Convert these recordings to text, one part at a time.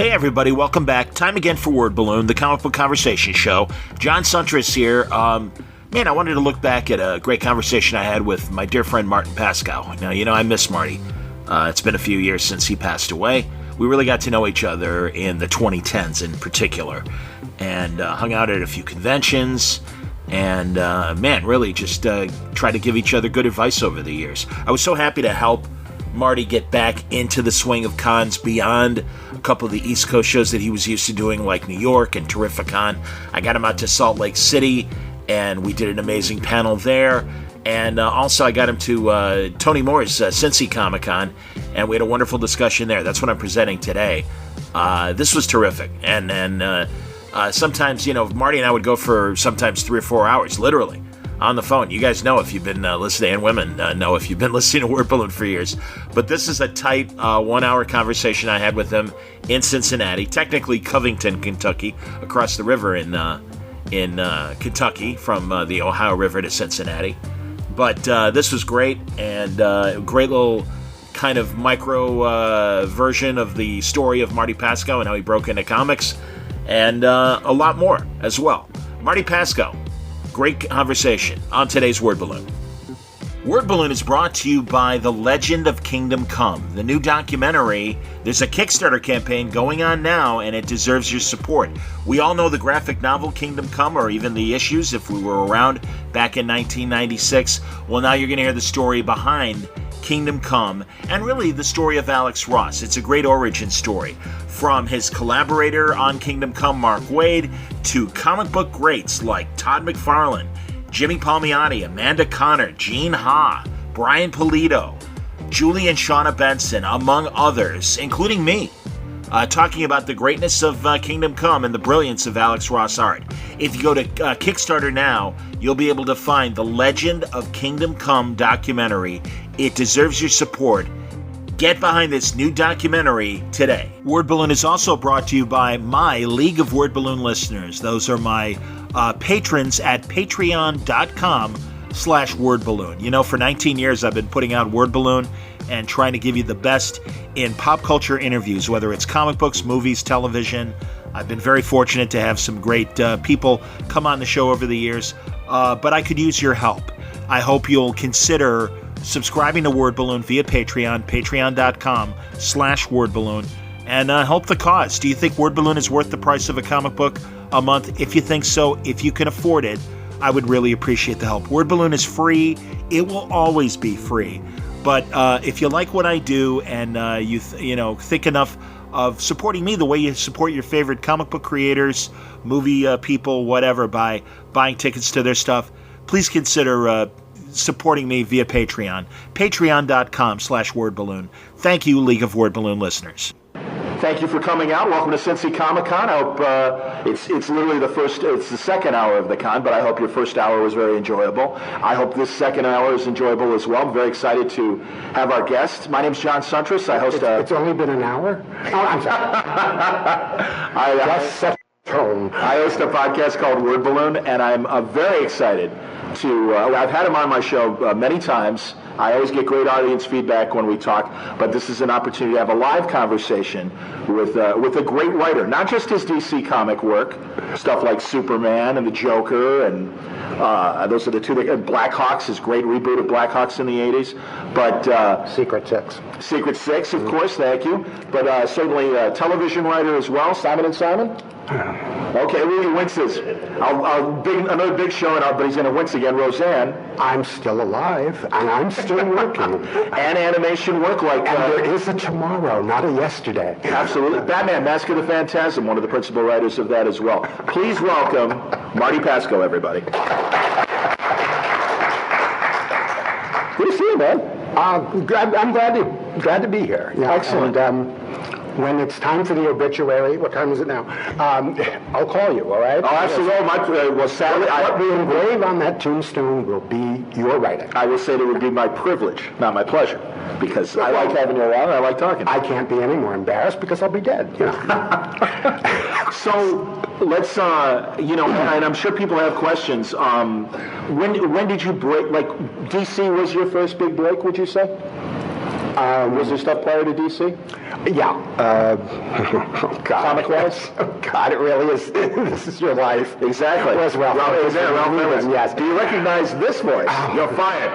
Hey everybody, welcome back. Time again for Word Balloon, the comic book conversation show. John Suntress here. Man, I wanted to look back at a great conversation I had with my dear friend Marty Pasko. Now, you know, I miss Marty. It's been a few years since he passed away. We really got to know each other in the 2010s in particular, and hung out at a few conventions, and man, really just tried to give each other good advice over the years. I was so happy to help Marty get back into the swing of cons beyond a couple of the East Coast shows that he was used to doing, like New York and Terrificon. I got him out to Salt Lake City, and we did an amazing panel there. And also I got him to Tony Moore's Cincy Comic-Con, and we had a wonderful discussion there. That's what I'm presenting today. This was terrific. And sometimes, you know, Marty and I would go for sometimes 3 or 4 hours, literally, on the phone. You guys know if you've been listening, and women know if you've been listening to Word Balloon for years. But this is a tight 1 hour conversation I had with him in Cincinnati, technically Covington, Kentucky, across the river in Kentucky from the Ohio River to Cincinnati. But this was great, and a great little kind of micro version of the story of Marty Pasko and how he broke into comics, and a lot more as well. Marty Pasko. Great conversation on today's Word Balloon. Word Balloon is brought to you by The Legend of Kingdom Come, the new documentary. There's a Kickstarter campaign going on now, and it deserves your support. We all know the graphic novel Kingdom Come, or even the issues if we were around back in 1996. Well, now you're going to hear the story behind Kingdom Come, and really the story of Alex Ross. It's a great origin story, from his collaborator on Kingdom Come, Mark Waid, to comic book greats like Todd McFarlane, Jimmy Palmiotti, Amanda Connor, Gene Ha, Brian Pulido, Julie and Shauna Benson, among others, including me, talking about the greatness of Kingdom Come and the brilliance of Alex Ross art. If you go to Kickstarter now, you'll be able to find The Legend of Kingdom Come documentary. It deserves your support. Get behind this new documentary today. Word Balloon is also brought to you by my League of Word Balloon listeners. Those are my patrons at patreon.com/wordballoon. You know, for 19 years I've been putting out Word Balloon and trying to give you the best in pop culture interviews, whether it's comic books, movies, television. I've been very fortunate to have some great people come on the show over the years, but I could use your help. I hope you'll consider subscribing to Word Balloon via Patreon, patreon.com/wordballoon, and help the cause. Do you think Word Balloon is worth the price of a comic book a month? If you think so, if you can afford it, I would really appreciate the help. Word Balloon is free. It will always be free. But if you like what I do, and you think enough of supporting me the way you support your favorite comic book creators, movie people, whatever, by buying tickets to their stuff, please consider supporting me via Patreon. Patreon.com/wordballoon. Thank you, League of Word Balloon listeners. Thank you for coming out. Welcome to Cincy Comic-Con. I hope it's literally it's the second hour of the con, but I hope your first hour was very enjoyable. I hope this second hour is enjoyable as well. I'm very excited to have our guest. My name's John Suntress. I host It's only been an hour? Oh, I'm sorry. I host a podcast called Word Balloon, and I'm very excited to... I've had him on my show many times. I always get great audience feedback when we talk, but this is an opportunity to have a live conversation with a great writer. Not just his DC comic work, stuff like Superman and the Joker, and those are the two. And Blackhawks, his great reboot of Blackhawks in the 80s. But Secret Six, of course, thank you. But certainly a television writer as well, Simon and Simon. Okay, Rudy winces. Another big show, but he's going to wince again. Roseanne. I'm still alive, and I'm still working. And animation work like... And there is a tomorrow, not a yesterday. Absolutely. Batman, Mask of the Phantasm, one of the principal writers of that as well. Please welcome Marty Pasko, everybody. Good to see you, man. I'm glad to be here. Yeah, excellent. And, when it's time for the obituary, what time is it now? I'll call you, all right? Oh, absolutely. Sadly, what we engrave on that tombstone will be your writing. I will say that it would be my privilege, not my pleasure, because I like having you around and I like talking. I can't be any more embarrassed because I'll be dead. You know? So let's, and I'm sure people have questions. When did you break? Like, DC was your first big break, would you say? Was there stuff prior to DC? Yeah. Comic-wise? God, it really is. This is your life. Exactly. It was Ralph Evans. Yes. Do you recognize this voice? You're fired.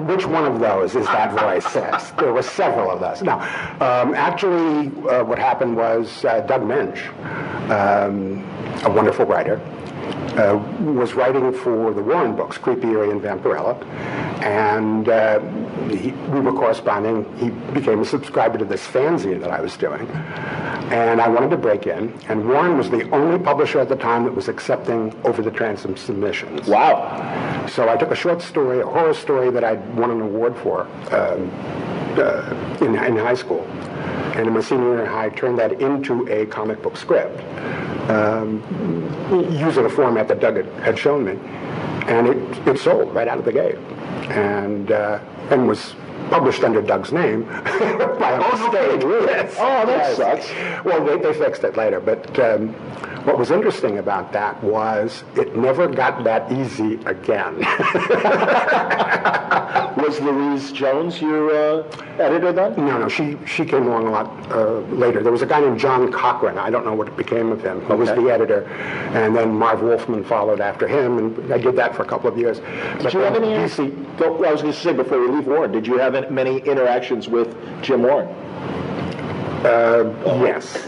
Which one of those is that voice? Yes. There were several of those. No. Actually, what happened was Doug Mensch, a wonderful writer, was writing for the Warren books, Creepy, Eerie, and Vampirella, and we were corresponding. He became a subscriber to this fanzine that I was doing, and I wanted to break in, and Warren was the only publisher at the time that was accepting over-the-transom submissions. Wow. So I took a short story, a horror story that I'd won an award for in high school, and in my senior year in high, turned that into a comic book script, using a format that Doug had shown me, and it sold right out of the gate, and was published under Doug's name by a mistake. Yes. Oh, that sucks. Well, they fixed it later, but what was interesting about that was it never got that easy again. Was Louise Jones your editor then? No, she came along a lot later. There was a guy named John Cochran. I don't know what became of him. He was the editor, and then Marv Wolfman followed after him, and I did that for a couple of years. Did you have any? I was going to say before we leave Warren, did you have many interactions with Jim Warren? Yes.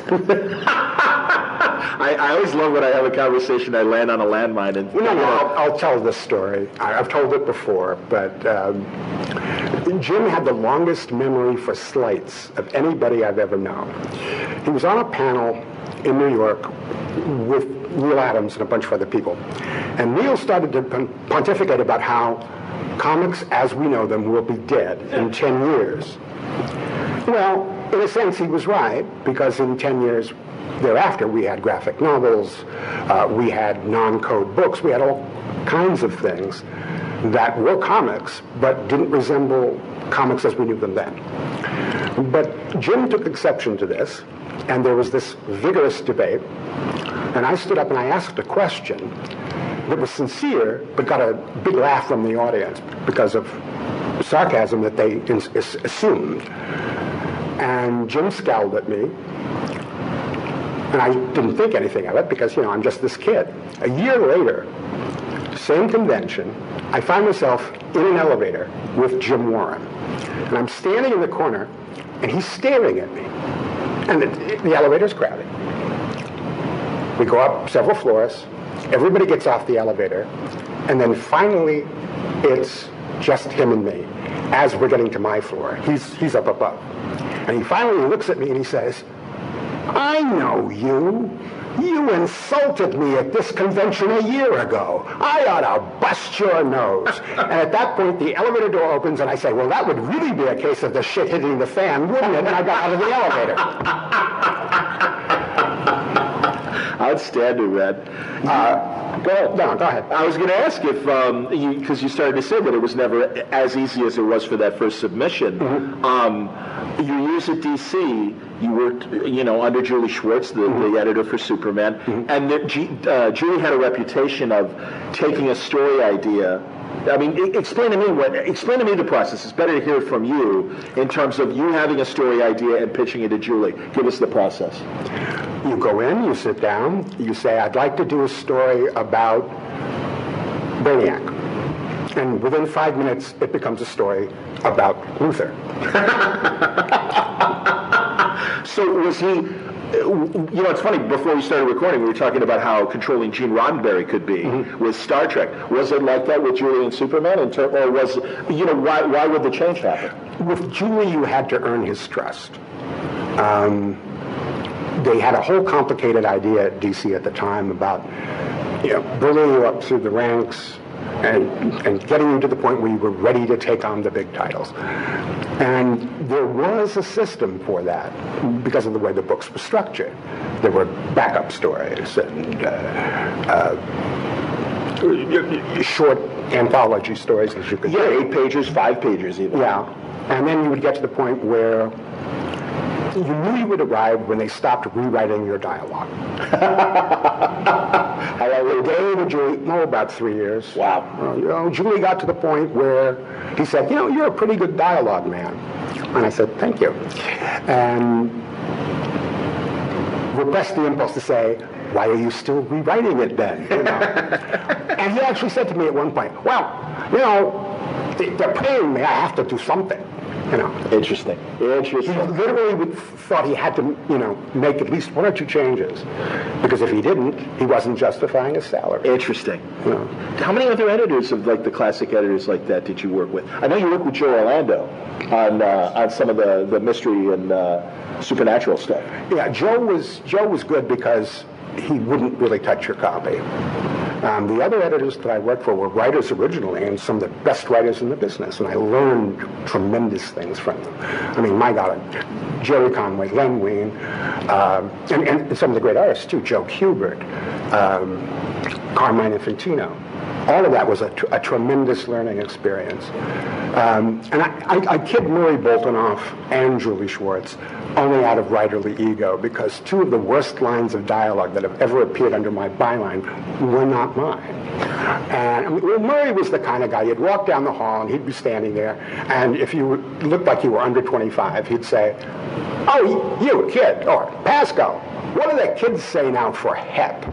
I always love when I have a conversation, I land on a landmine. And I'll tell this story. I've told it before, but Jim had the longest memory for slights of anybody I've ever known. He was on a panel in New York with Neil Adams and a bunch of other people, and Neil started to pontificate about how comics as we know them will be dead in 10 years. Well, in a sense, he was right, because in 10 years thereafter, we had graphic novels, we had non-code books, we had all kinds of things that were comics, but didn't resemble comics as we knew them then. But Jim took exception to this, and there was this vigorous debate, and I stood up and I asked a question that was sincere, but got a big laugh from the audience because of sarcasm that they assumed. And Jim scowled at me, and I didn't think anything of it because, I'm just this kid. A year later, same convention, I find myself in an elevator with Jim Warren. And I'm standing in the corner, and he's staring at me. And the elevator's crowded. We go up several floors. Everybody gets off the elevator. And then finally, it's just him and me as we're getting to my floor. He's up above. And he finally looks at me and he says, "I know you. You insulted me at this convention a year ago. I ought to bust your nose." And at that point, the elevator door opens and I say, "Well, that would really be a case of the shit hitting the fan, wouldn't it?" And I got out of the elevator. Outstanding, man. Go ahead. No, go ahead. I was going to ask if, because you started to say that it was never as easy as it was for that first submission. Mm-hmm. Your years at DC, you worked, under Julie Schwarz, the editor for Superman, and Julie had a reputation of taking a story idea. I mean, explain to me the process. It's better to hear it from you in terms of you having a story idea and pitching it to Julie. Give us the process. You go in, you sit down, you say, "I'd like to do a story about Brainiac." And within 5 minutes, it becomes a story about Luther. So was he... it's funny, before we started recording, we were talking about how controlling Gene Roddenberry could be with Star Trek. Was it like that with Julie and Superman? Or was, why would the change happen? With Julie, you had to earn his trust. They had a whole complicated idea at DC at the time about, building you up through the ranks and getting you to the point where you were ready to take on the big titles. And there was a system for that because of the way the books were structured. There were backup stories and short anthology stories, as you could say. 8 pages, 5 pages even. Yeah. And then you would get to the point where You knew you would arrive when they stopped rewriting your dialogue. How long The day with Julie, about 3 years. Wow. Julie got to the point where he said, you're a pretty good dialogue man. And I said, thank you. And repressed the impulse to say, why are you still rewriting it then? And he actually said to me at one point, well, they're paying me, I have to do something. Interesting. He literally thought he had to, make at least 1 or 2 changes, because if he didn't, he wasn't justifying his salary. Interesting. How many other editors of the classic editors like that did you work with? I know you worked with Joe Orlando on some of the mystery and supernatural stuff. Yeah, Joe was good because he wouldn't really touch your copy. The other editors that I worked for were writers originally, and some of the best writers in the business, and I learned tremendous things from them. I mean, my God, Jerry Conway, Len Wein, and some of the great artists too, Joe Cubert, Carmine Infantino. All of that was a tremendous learning experience. And I kid Murray Boltinoff and Julie Schwarz only out of writerly ego, because 2 of the worst lines of dialogue that have ever appeared under my byline were not mine. And Murray was the kind of guy, you'd walk down the hall and he'd be standing there, and if you looked like you were under 25, he'd say, oh, you, kid, or Pasko, what do the kids say now for HEP?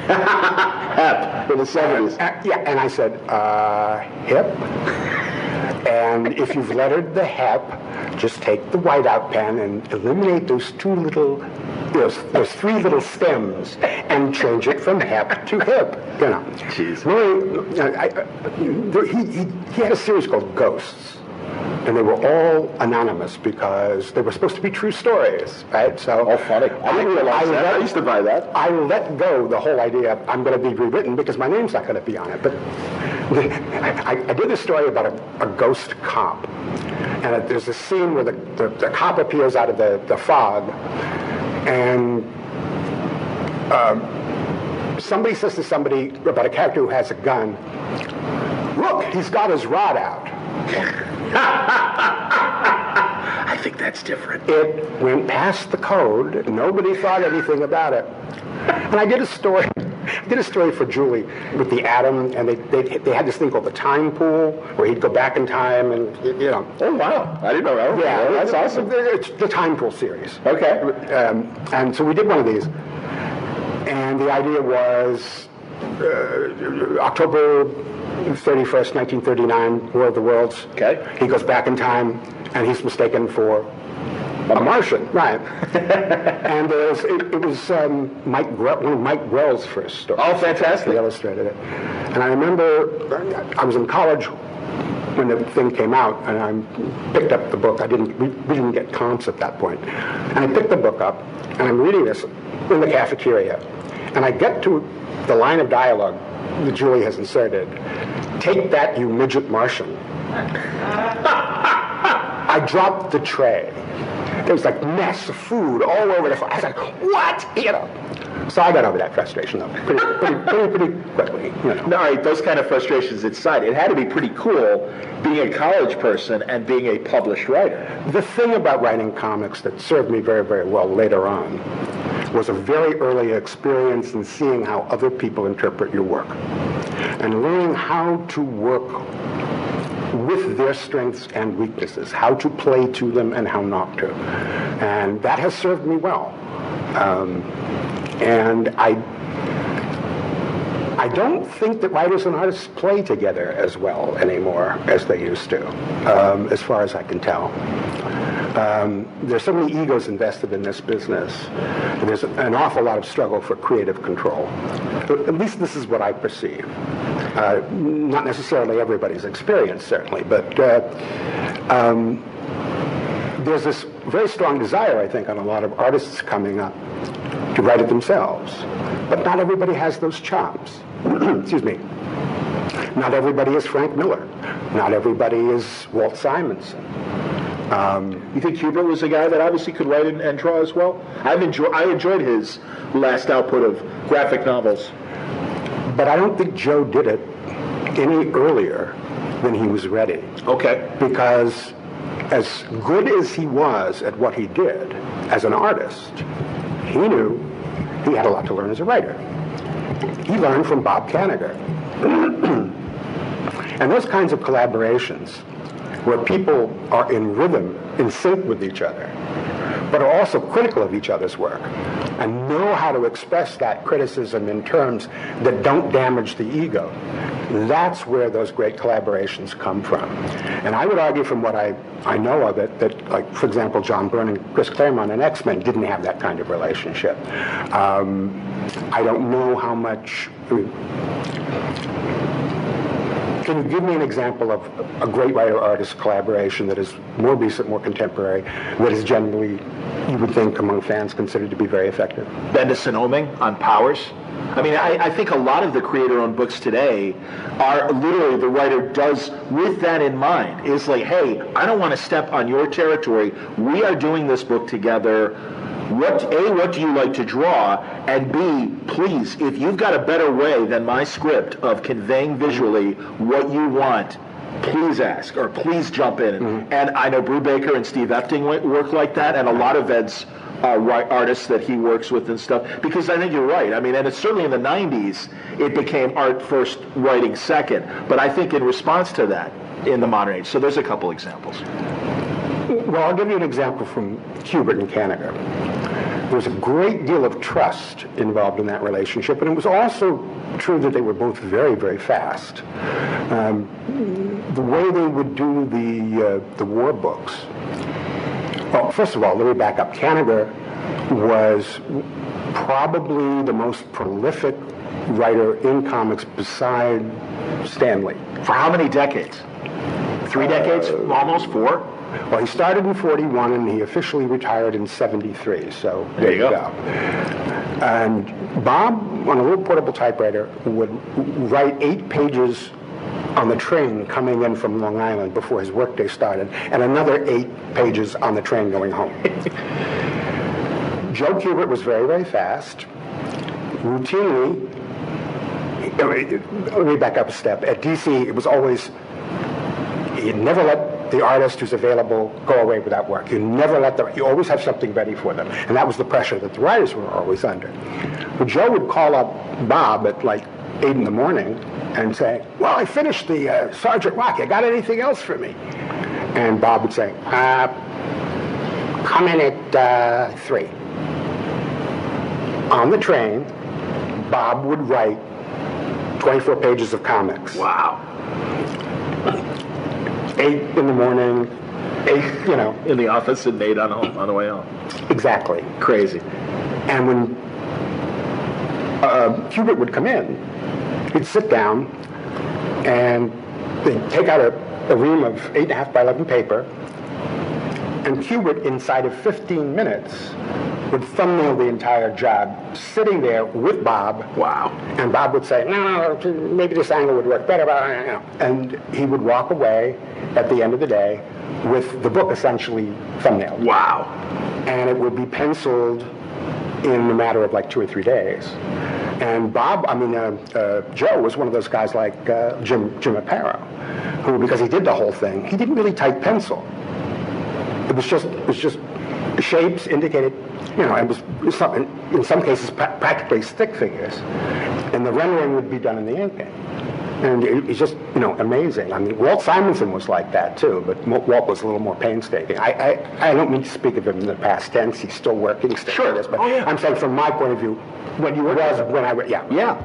HEP, in the 70s. Yeah, and I said, HIP? And if you've lettered the HEP, just take the whiteout pen and eliminate those 3 little stems and change it from HEP to HIP. Jeez. He had a series called Ghosts, and they were all anonymous because they were supposed to be true stories, right? So, funny. I didn't realize that. I used to buy that. I let go the whole idea of I'm going to be rewritten because my name's not going to be on it. But I did a story about a ghost cop. And there's a scene where the cop appears out of the fog, and somebody says to somebody about a character who has a gun, look, he's got his rod out. I think that's different. It went past the code. Nobody thought anything about it. And I did a story for Julie with the Atom, and they had this thing called the time pool, where he'd go back in time, and Oh wow! I didn't know that. Yeah, that's awesome. It's the time pool series. Okay. And so we did one of these, and the idea was October 31st, 1939, War of the Worlds. Okay. He goes back in time, and he's mistaken for a Martian, right? And it was one of Mike Grell's first stories. Oh, fantastic! He illustrated it, and I remember I was in college when the thing came out, and I picked up the book. We didn't get comps at that point, and I picked the book up, and I'm reading this in the cafeteria, and I get to the line of dialogue that Julie has inserted. Take that, you midget Martian. I dropped the tray. There was like mess of food all over the floor. I was like, what? So I got over that frustration, though, pretty quickly. No, right, those kind of frustrations aside, it had to be pretty cool being a college person and being a published writer. The thing about writing comics that served me very, very well later on was a very early experience in seeing how other people interpret your work and learning how to work with their strengths and weaknesses, how to play to them and how not to. And that has served me well. And I don't think that writers and artists play together as well anymore as they used to, as far as I can tell. There's so many egos invested in this business. And there's an awful lot of struggle for creative control. At least this is what I perceive. Not necessarily everybody's experience, certainly, but there's this very strong desire, I think, on a lot of artists coming up to write it themselves. But not everybody has those chops. Excuse me. Not everybody is Frank Miller. Not everybody is Walt Simonson. You think Cubert was a guy that obviously could write and draw as well? I enjoyed his last output of graphic novels. But I don't think Joe did it any earlier than he was ready. Okay. Because as good as he was at what he did as an artist, he knew he had a lot to learn as a writer. He learned from Bob Kanigher. And those kinds of collaborations, where people are in rhythm, in sync with each other, but are also critical of each other's work, and know how to express that criticism in terms that don't damage the ego, that's where those great collaborations come from. And I would argue from what I know of it, that, like, for example, John Byrne and Chris Claremont and X-Men didn't have that kind of relationship. I don't know how much... Can you give me an example of a great writer-artist collaboration that is more recent, more contemporary, that is generally, you would think, among fans, considered to be very effective? Bendis and Oming on Powers. I mean, I think a lot of the creator-owned books today are literally the writer does with that in mind. Is like, hey, I don't want to step on your territory. We are doing this book together. What do you like to draw? And B, please, if you've got a better way than my script of conveying visually what you want, please ask, or please jump in. Mm-hmm. And I know Brubaker and Steve Epting work like that, and a lot of Ed's artists that he works with and stuff, because I think you're right. I mean, and it's certainly in the 90s, it became art first, writing second. But I think in response to that, in the modern age. So there's a couple examples. Well, I'll give you an example from Cubert and Kanigher. There was a great deal of trust involved in that relationship, and it was also true that they were both very, very fast. The way they would do the war books. Well, first of all, let me back up. Kanigher was probably the most prolific writer in comics beside Stan Lee. For how many decades? 3 decades? Almost 4? Well, he started in 41 and he officially retired in 73, so there you go. And Bob, on a little portable typewriter, would write 8 pages on the train coming in from Long Island before his workday started, and another 8 pages on the train going home. Joe Cubert was very, very fast. Routinely, let me back up a step. At DC, it was always, you'd never let the artist who's available go away without work. You never let them, you always have something ready for them. And that was the pressure that the writers were always under. But Joe would call up Bob at like 8 in the morning and say, well, I finished the Sergeant Rocky. Got anything else for me? And Bob would say, come in at 3. On the train, Bob would write 24 pages of comics. Wow. 8 in the morning, 8, in the office and 8 on the way home. Exactly. Crazy. And when Cubert would come in, he'd sit down and they'd take out a ream of 8.5 by 11 paper, and Cubert, inside of 15 minutes, would thumbnail the entire job, sitting there with Bob. Wow. And Bob would say, no, maybe this angle would work better, and he would walk away at the end of the day with the book essentially thumbnailed. Wow. And it would be penciled in a matter of like 2 or 3 days. And Bob, Joe was one of those guys like Jim Aparo, who, because he did the whole thing, he didn't really type pencil. It was just shapes indicated, it was something, in some cases practically stick figures, and the rendering would be done in the inking. And it's just, amazing. I mean, Walt Simonson was like that too, but Walt was a little more painstaking. I don't mean to speak of him in the past tense. He's still working, sure. But I'm saying from my point of view, when you were Yeah.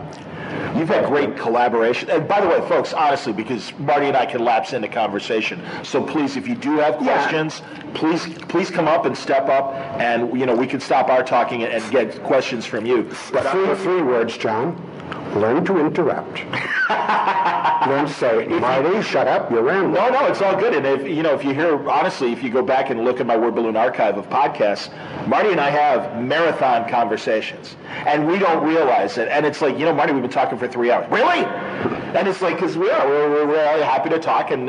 You've had great collaboration. And by the way, folks, honestly, because Marty and I can lapse into conversation, so please, if you do have questions, please come up and step up, and we can stop our talking and get questions from you. But 3 words, John. Learn to interrupt. Learn to say, Marty, shut up, you're rambling. No, it's all good. And if you hear, honestly, if you go back and look at my Word Balloon archive of podcasts, Marty and I have marathon conversations, and we don't realize it. And it's like, Marty, we've been talking for 3 hours. Really? And it's like, because we're happy to talk and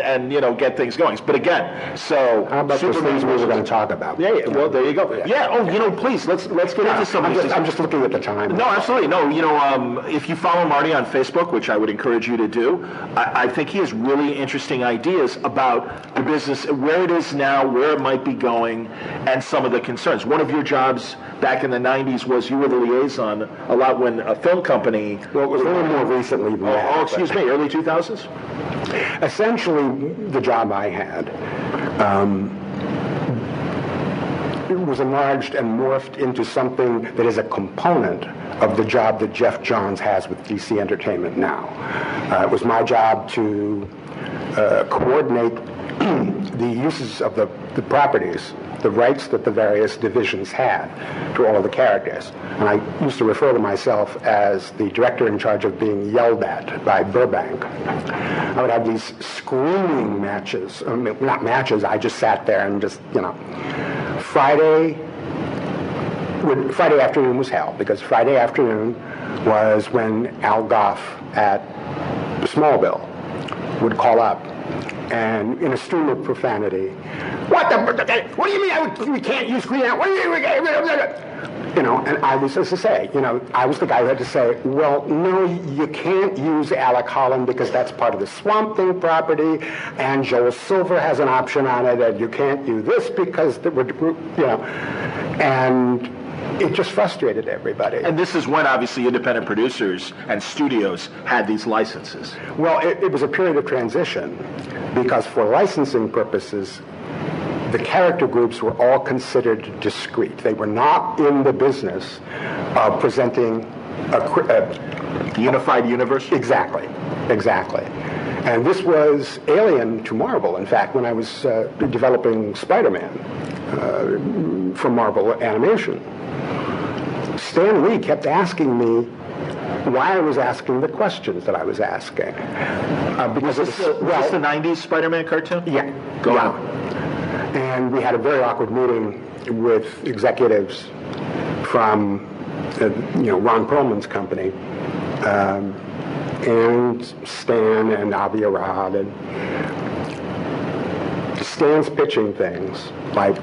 get things going. But again, so how about those things we were going to talk about? Yeah. Well, there you go. Yeah. Oh, please, let's get into some of these. I'm just looking at the time. No, absolutely. No, if you follow follow Marty on Facebook, which I would encourage you to do. I think he has really interesting ideas about the business, where it is now, where it might be going, and some of the concerns. One of your jobs back in the 90s was you were the liaison a lot when a film company... Well, it was a little more recently than that. Oh, excuse me, early 2000s? Essentially, the job I had it was enlarged and morphed into something that is a component of the job that Jeff Johns has with DC Entertainment now. It was my job to coordinate the uses of the properties, the rights that the various divisions had to all of the characters. And I used to refer to myself as the director in charge of being yelled at by Burbank. I would have these screaming matches. I mean, not matches, I just sat there and just, Friday afternoon was hell, because Friday afternoon was when Al Goff at Smallville would call up and in a stream of profanity, what do you mean we can't use green out? And I was, as I say, I was the guy who had to say, well, no, you can't use Alec Holland because that's part of the Swamp Thing property, and Joel Silver has an option on it, and you can't do this because, and it just frustrated everybody. And this is when, obviously, independent producers and studios had these licenses. Well, it was a period of transition, because for licensing purposes, the character groups were all considered discrete. They were not in the business of presenting a unified universe? Exactly. And this was alien to Marvel. In fact, when I was developing SpiderMan for Marvel Animation, Stan Lee kept asking me why I was asking the questions that I was asking. Was this the 90s Spider-Man cartoon? Yeah. Go on. And we had a very awkward meeting with executives from, Ron Perlman's company, and Stan and Avi Arad, and Stan's pitching things like,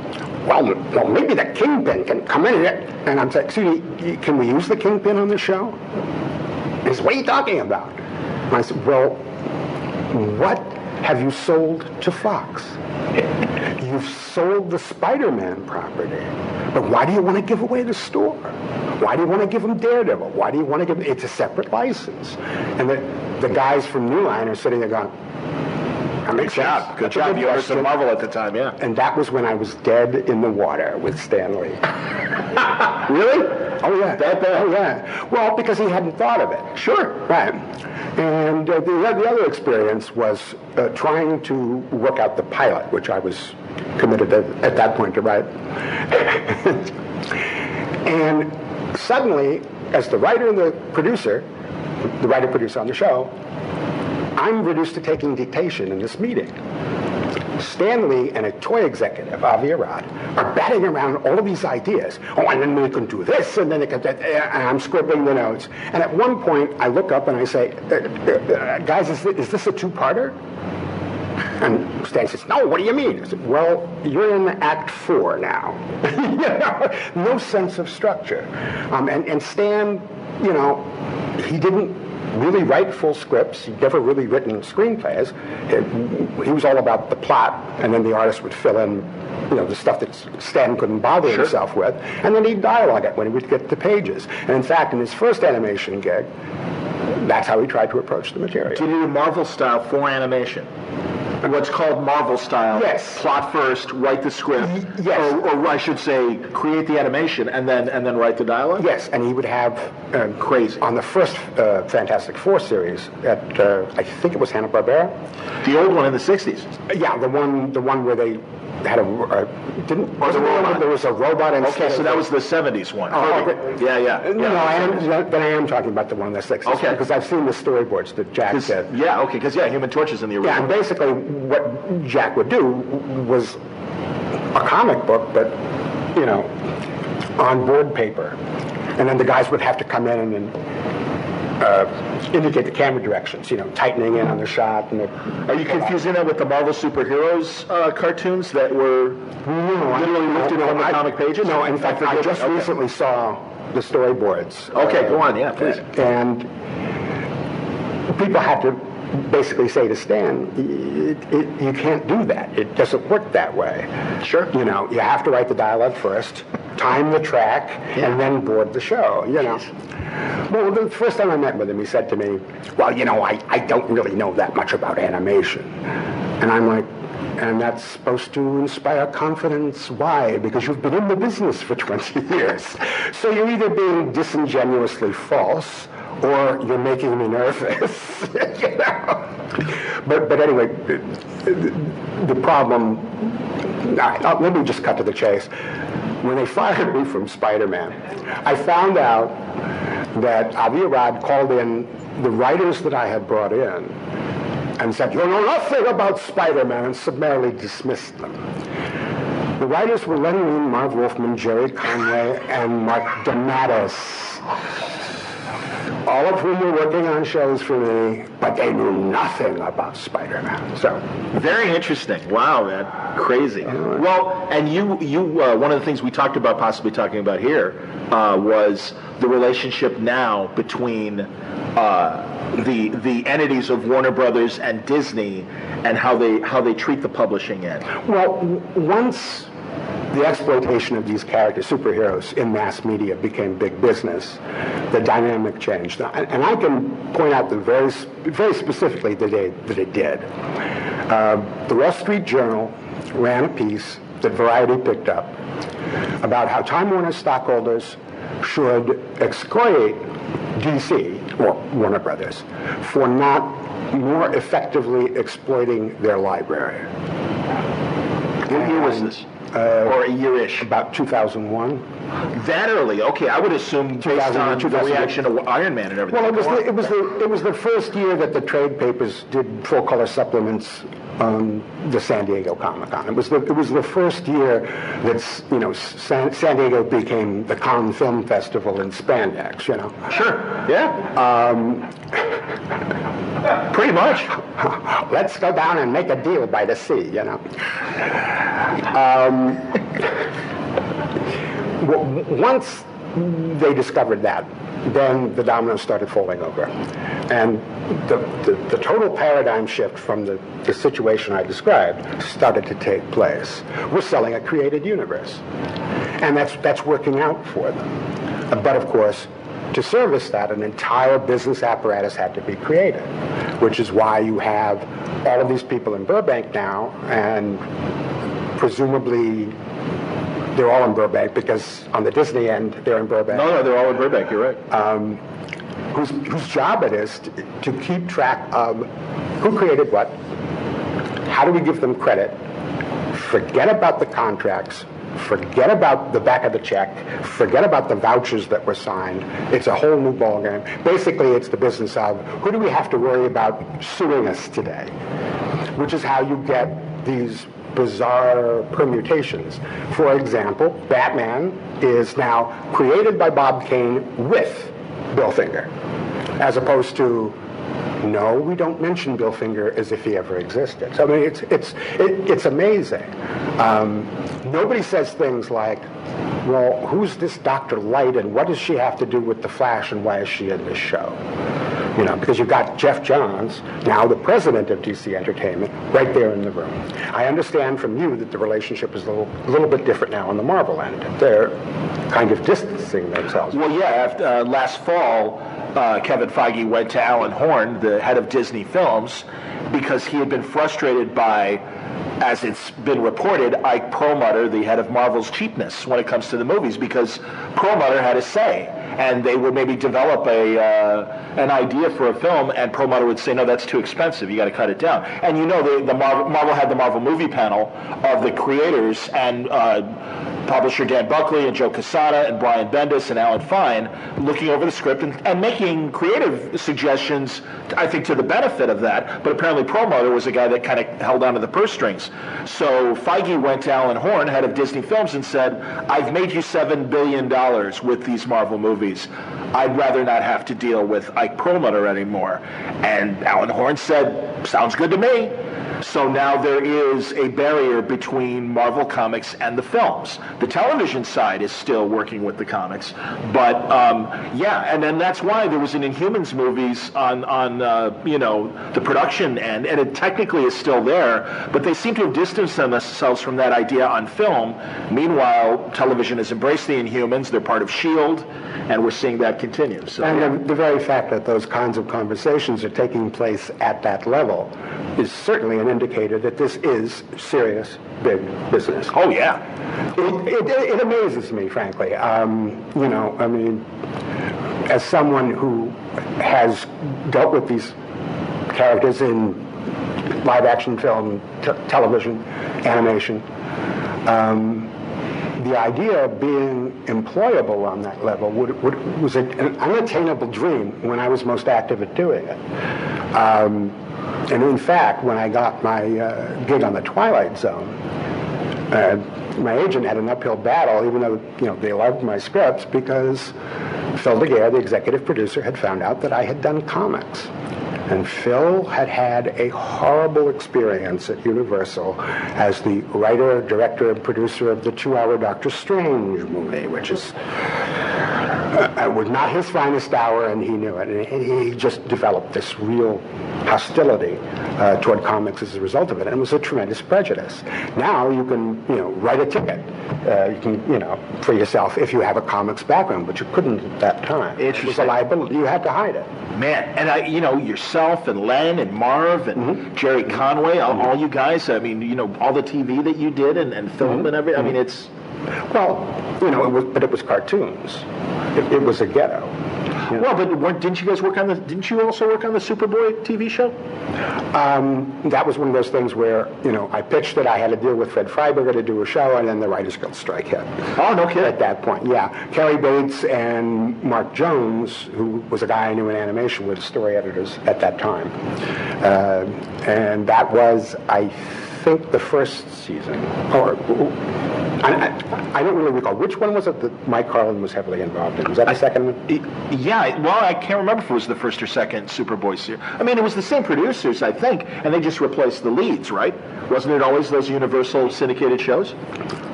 well, maybe the Kingpin can come in here. And I'm saying, excuse me, can we use the Kingpin on the show? He says, what are you talking about? And I said, well, what have you sold to Fox? You've sold the Spider-Man property, but why do you want to give away the store? Why do you want to give them Daredevil? Why do you want to give them... It's a separate license. And the guys from New Line are sitting there going, Good job. Good job. You were some Marvel at the time, yeah. And that was when I was dead in the water with Stan Lee. Really? Oh, yeah. That bad? Oh, yeah. Well, because he hadn't thought of it. Sure. Right. And the other experience was trying to work out the pilot, which I was committed at that point to write. And suddenly, as the writer and the writer-producer on the show, I'm reduced to taking dictation in this meeting. Stan Lee and a toy executive, Avi Arad, are batting around all of these ideas. Oh, and then they can do this, and then they can... And I'm scribbling the notes. And at one point, I look up and I say, guys, is this a two-parter? And Stan says, no, what do you mean? I said, well, you're in Act 4 now. No sense of structure. And Stan, he didn't really write full scripts. He'd never really written screenplays. He was all about the plot, and then the artist would fill in, the stuff that Stan couldn't bother himself with, and then he'd dialogue it when he would get the pages. And in fact, in his first animation gig, that's how he tried to approach the material. Did he do Marvel style for animation? What's called Marvel style. Yes. Plot first, write the script. Yes. Or I should say, create the animation and then write the dialogue. Yes, and he would have crazy on the first Fantastic Four series at I think it was Hanna-Barbera. The old one in the '60s. Yeah, the one where they had there was a robot and... Okay, so that was the '70s one. Yeah. Then I am talking about the one in the '60s. Okay. Because I've seen the storyboards that Jack did. Yeah, okay, because Human Torch is in the original. Yeah, and basically what Jack would do was a comic book, but, on board paper. And then the guys would have to come in and indicate the camera directions, tightening in on the shot. And are you confusing that with the Marvel superheroes cartoons that were literally lifted from the comic pages? No, in fact, I just recently saw the storyboards. Okay, go on, yeah, please. And people had to basically say to Stan, you can't do that. It doesn't work that way. Sure. You know, you have to write the dialogue first, time the track, and then board the show, you know. Well, the first time I met with him, he said to me, well, you know, I don't really know that much about animation. And I'm like, and that's supposed to inspire confidence. Why? Because you've been in the business for 20 years. So you're either being disingenuously false or you're making me nervous. You know? But anyway, the problem, let me just cut to the chase. When they fired me from SpiderMan, I found out that Avi Arad called in the writers that I had brought in and said, you know nothing about Spider-Man, and summarily dismissed them. The writers were Len Wein, Marv Wolfman, Jerry Conway, and Mark DeMatteis, all of whom were working on shows for me, but they knew nothing about Spider-Man. So, very interesting. Wow, man, crazy. Well, and you, one of the things we talked about, possibly talking about here, was the relationship now between the entities of Warner Brothers and Disney, and how they treat the publishing end. Well, once the exploitation of these characters, superheroes, in mass media became big business, the dynamic changed. And I can point out very specifically that it did. The Wall Street Journal ran a piece that Variety picked up about how Time Warner stockholders should excoriate DC, or Warner Brothers, for not more effectively exploiting their library. What year was this? Or a year-ish? About 2001. That early? Okay, I would assume based on the reaction to Iron Man and everything. Well, it was the first year that the trade papers did full-color supplements on the San Diego Comic-Con. It was the first year that San Diego became the Cannes Film Festival in spandex. You know. Sure. Yeah. Pretty much. Let's go down and make a deal by the sea. You know. Once they discovered that, then the dominoes started falling over. And the total paradigm shift from the situation I described started to take place. We're selling a created universe. And that's working out for them. But of course, to service that, an entire business apparatus had to be created, which is why you have all of these people in Burbank now, and presumably they're all in Burbank, because on the Disney end, they're in Burbank. No, they're all in Burbank, you're right. Whose job it is to keep track of who created what, how do we give them credit, forget about the contracts, forget about the back of the check, forget about the vouchers that were signed. It's a whole new ballgame. Basically, it's the business of who do we have to worry about suing us today, which is how you get these bizarre permutations. For example, Batman is now created by Bob Kane with Bill Finger, as opposed to, no, we don't mention Bill Finger as if he ever existed. So I mean, it's amazing. Nobody says things like, well, who's this Dr. Light and what does she have to do with the Flash and why is she in this show? You know, because you've got Jeff Johns, now the president of DC Entertainment, right there in the room. I understand from you that the relationship is a little bit different now on the Marvel end. They're kind of distancing themselves. Well, yeah, after, last fall, Kevin Feige went to Alan Horn, the head of Disney Films, because he had been frustrated by, as it's been reported, Ike Perlmutter, the head of Marvel's cheapness when it comes to the movies, because Perlmutter had a say. And they would maybe develop an idea for a film, and Perlmutter would say, no, that's too expensive, you got to cut it down. And you know, Marvel had the Marvel movie panel of the creators, and publisher Dan Buckley and Joe Quesada and Brian Bendis and Alan Fine looking over the script and making creative suggestions, I think, to the benefit of that. But apparently Perlmutter was a guy that kind of held onto the purse strings. So Feige went to Alan Horn, head of Disney Films, and said, I've made you $7 billion with these Marvel movies. I'd rather not have to deal with Ike Perlmutter anymore. And Alan Horn said, sounds good to me. So now there is a barrier between Marvel Comics and the films. The television side is still working with the comics, but yeah, and then that's why there was an Inhumans movies on the production end, and it technically is still there, but they seem to have distanced themselves from that idea on film. Meanwhile, television has embraced the Inhumans; they're part of S.H.I.E.L.D., and we're seeing that continue. So, and the very fact that those kinds of conversations are taking place at that level is certainly an indicator that this is serious, big business. Oh, yeah. It amazes me, frankly. I mean, as someone who has dealt with these characters in live-action film, television, animation, the idea of being employable on that level was an unattainable dream when I was most active at doing it. And in fact, when I got my gig on The Twilight Zone, my agent had an uphill battle, even though they loved my scripts, because Phil Daguerre, the executive producer, had found out that I had done comics. And Phil had had a horrible experience at Universal as the writer, director, and producer of the 2-hour Doctor Strange movie, which was not his finest hour, and he knew it. And he just developed this real hostility toward comics as a result of it, and it was a tremendous prejudice. Now you can, write a ticket, you can, for yourself if you have a comics background, but you couldn't at that time. It was a liability. You had to hide it. Man, and yourself and Len and Marv and Jerry Conway, all you guys. I mean, all the TV that you did and film and everything. I mean, it's it was cartoons. It was a ghetto. Well, but didn't you guys work on didn't you also work on the Superboy TV show? That was one of those things where, I pitched it, I had to deal with Fred Freiberger to do a show, and then the Writers Guild strike hit. Oh, no kidding. At that point, yeah. Kerry Bates and Mark Jones, who was a guy I knew in animation, were the story editors at that time. And that was, I think, the first season. I don't really recall. Which one was it that Mike Carlin was heavily involved in? Was that the second one? Yeah, well, I can't remember if it was the first or second Superboy series. I mean, it was the same producers, I think, and they just replaced the leads, right? Wasn't it always those Universal syndicated shows?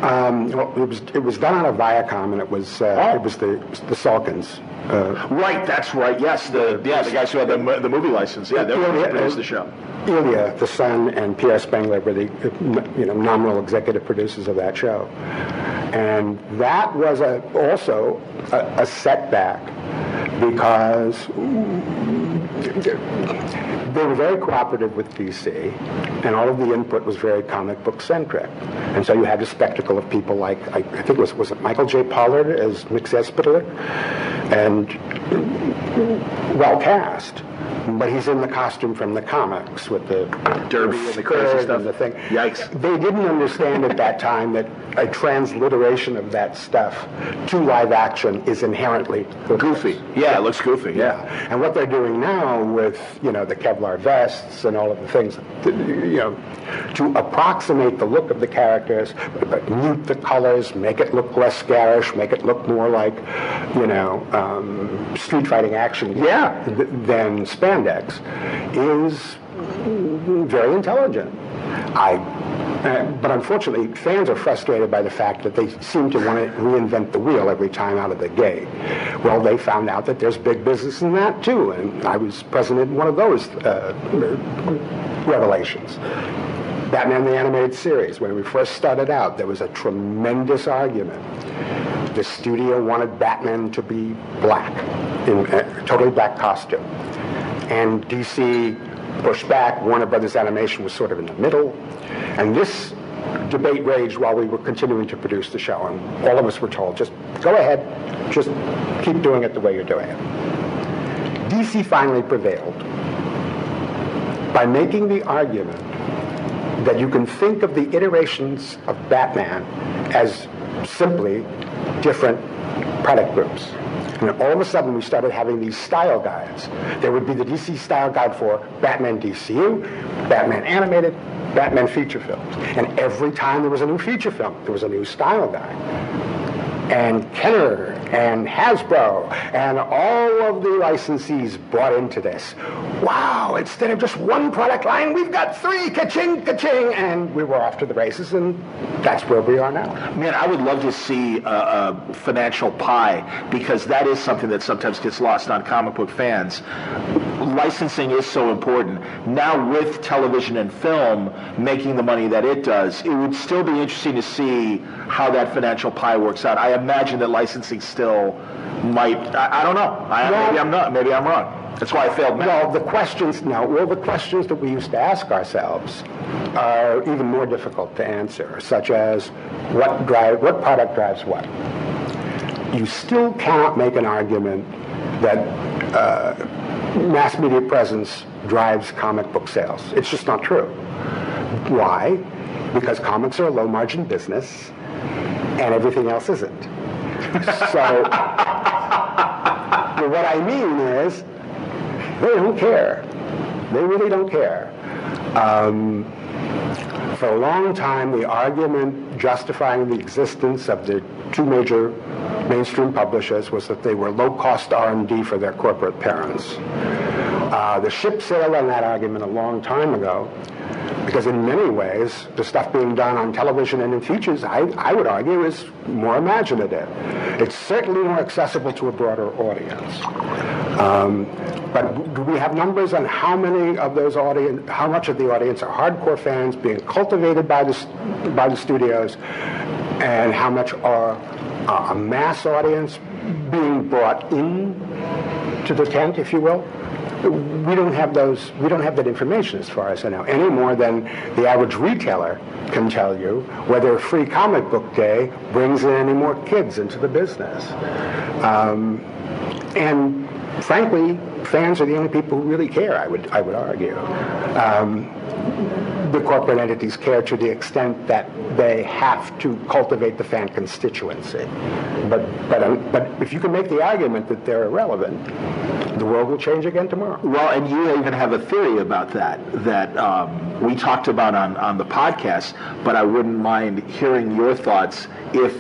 Well, it was done out of Viacom, and it was the Salkins. Right, that's right. Yes, the guys who had the movie license. Yeah, they produced the show. Ilya, the son, and Pierre Spengler were the nominal executive producers of that show, and that was also a setback because they were very cooperative with DC, and all of the input was very comic book centric, and so you had the spectacle of people like I think it was it Michael J. Pollard as Nick Zespitaler, and well cast. But he's in the costume from the comics with the derby and the crazy stuff. And the thing. Yikes. They didn't understand at that time that a transliteration of that stuff to live action is inherently goofy. Yeah, it looks goofy. Yeah. And what they're doing now with, the Kevlar vests and all of the things, to approximate the look of the characters, but mute the colors, make it look less garish, make it look more like, street fighting action than spandex, is very intelligent. But unfortunately, fans are frustrated by the fact that they seem to want to reinvent the wheel every time out of the gate. Well, they found out that there's big business in that too, and I was present in one of those revelations. Batman the Animated Series, when we first started out, there was a tremendous argument. The studio wanted Batman to be black, in a totally black costume. And DC pushed back. Warner Brothers Animation was sort of in the middle. And this debate raged while we were continuing to produce the show. And all of us were told, just go ahead, just keep doing it the way you're doing it. DC finally prevailed by making the argument that you can think of the iterations of Batman as simply different product groups. And all of a sudden, we started having these style guides. There would be the DC style guide for Batman DCU, Batman Animated, Batman feature films. And every time there was a new feature film, there was a new style guide. and Kenner and Hasbro and all of the licensees bought into this. Wow, instead of just one product line, we've got 3, ka-ching, ka-ching, and we were off to the races, and that's where we are now. Man, I would love to see a financial pie, because that is something that sometimes gets lost on comic book fans. Licensing is so important. Now with television and film making the money that it does, it would still be interesting to see how that financial pie works out. I imagine that licensing still might, I don't know. Maybe I'm wrong. That's why I failed. Well, the questions that we used to ask ourselves are even more difficult to answer, such as what product drives what. You still cannot make an argument that mass media presence drives comic book sales. It's just not true. Why? Because comics are a low-margin business, and everything else isn't. So, what I mean is, they don't care. They really don't care. For a long time, the argument justifying the existence of the 2 major mainstream publishers was that they were low-cost R&D for their corporate parents. The ship sailed on that argument a long time ago, because in many ways, the stuff being done on television and in features, I would argue, is more imaginative. It's certainly more accessible to a broader audience. But do we have numbers on how many of those how much of the audience are hardcore fans being cultivated by the studios, and how much are a mass audience being brought in to the tent, if you will? We don't have that information, as far as I know, any more than the average retailer can tell you whether a free comic book day brings in any more kids into the business. And frankly, fans are the only people who really care, I would argue. The corporate entities care to the extent that they have to cultivate the fan constituency. But if you can make the argument that they're irrelevant, the world will change again tomorrow. Well, and you even have a theory about that we talked about on the podcast, but I wouldn't mind hearing your thoughts if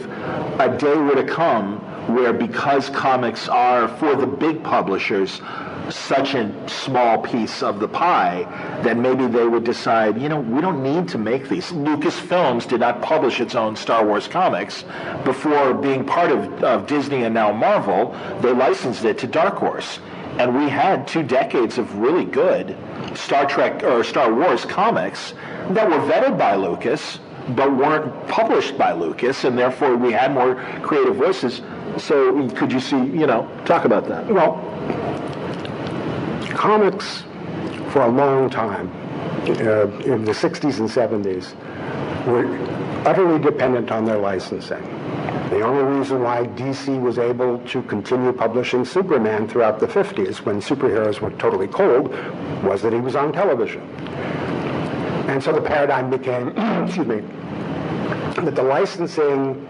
a day were to come where, because comics are, for the big publishers, such a small piece of the pie, then maybe they would decide, we don't need to make these. Lucasfilms did not publish its own Star Wars comics. Before being part of Disney and now Marvel, they licensed it to Dark Horse. And we had 2 decades of really good Star Trek or Star Wars comics that were vetted by Lucas, but weren't published by Lucas, and therefore we had more creative voices. So could you see, talk about that? Well, comics, for a long time, in the 60s and 70s, were utterly dependent on their licensing. The only reason why DC was able to continue publishing Superman throughout the 50s, when superheroes were totally cold, was that he was on television. And so the paradigm became, that the licensing,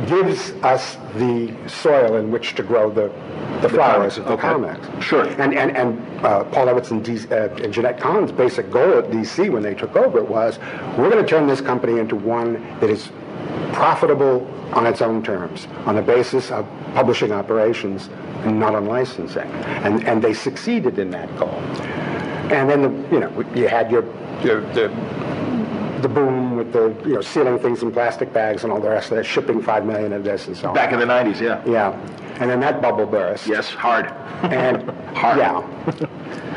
gives us the soil in which to grow the flowers of the comics. Sure. And Paul Evans and Jeanette Collins' basic goal at DC when they took over was, we're going to turn this company into one that is profitable on its own terms, on the basis of publishing operations and not on licensing. And they succeeded in that goal. And then, you had the boom with the sealing things in plastic bags and all the rest of that, shipping 5 million of this and so on. Back in the 90s, yeah. Yeah. And then that bubble burst. Yes, hard. And hard. Yeah.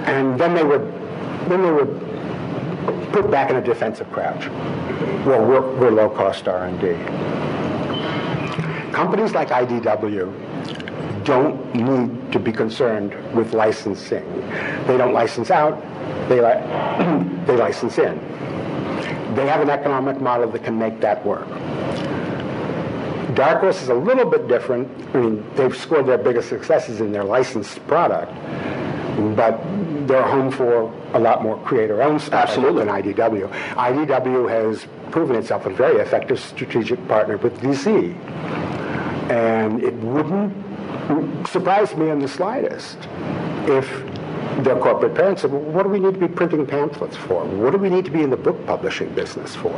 And then they were put back in a defensive crouch. Well, we're low-cost R&D. Companies like IDW don't need to be concerned with licensing. They don't license out, they license in. They have an economic model that can make that work. Dark Horse is a little bit different. I mean, they've scored their biggest successes in their licensed product, but they're home for a lot more creator-owned stuff than IDW. IDW has proven itself a very effective strategic partner with DC. And it wouldn't surprise me in the slightest if their corporate parents said, well, what do we need to be printing pamphlets for? What do we need to be in the book publishing business for?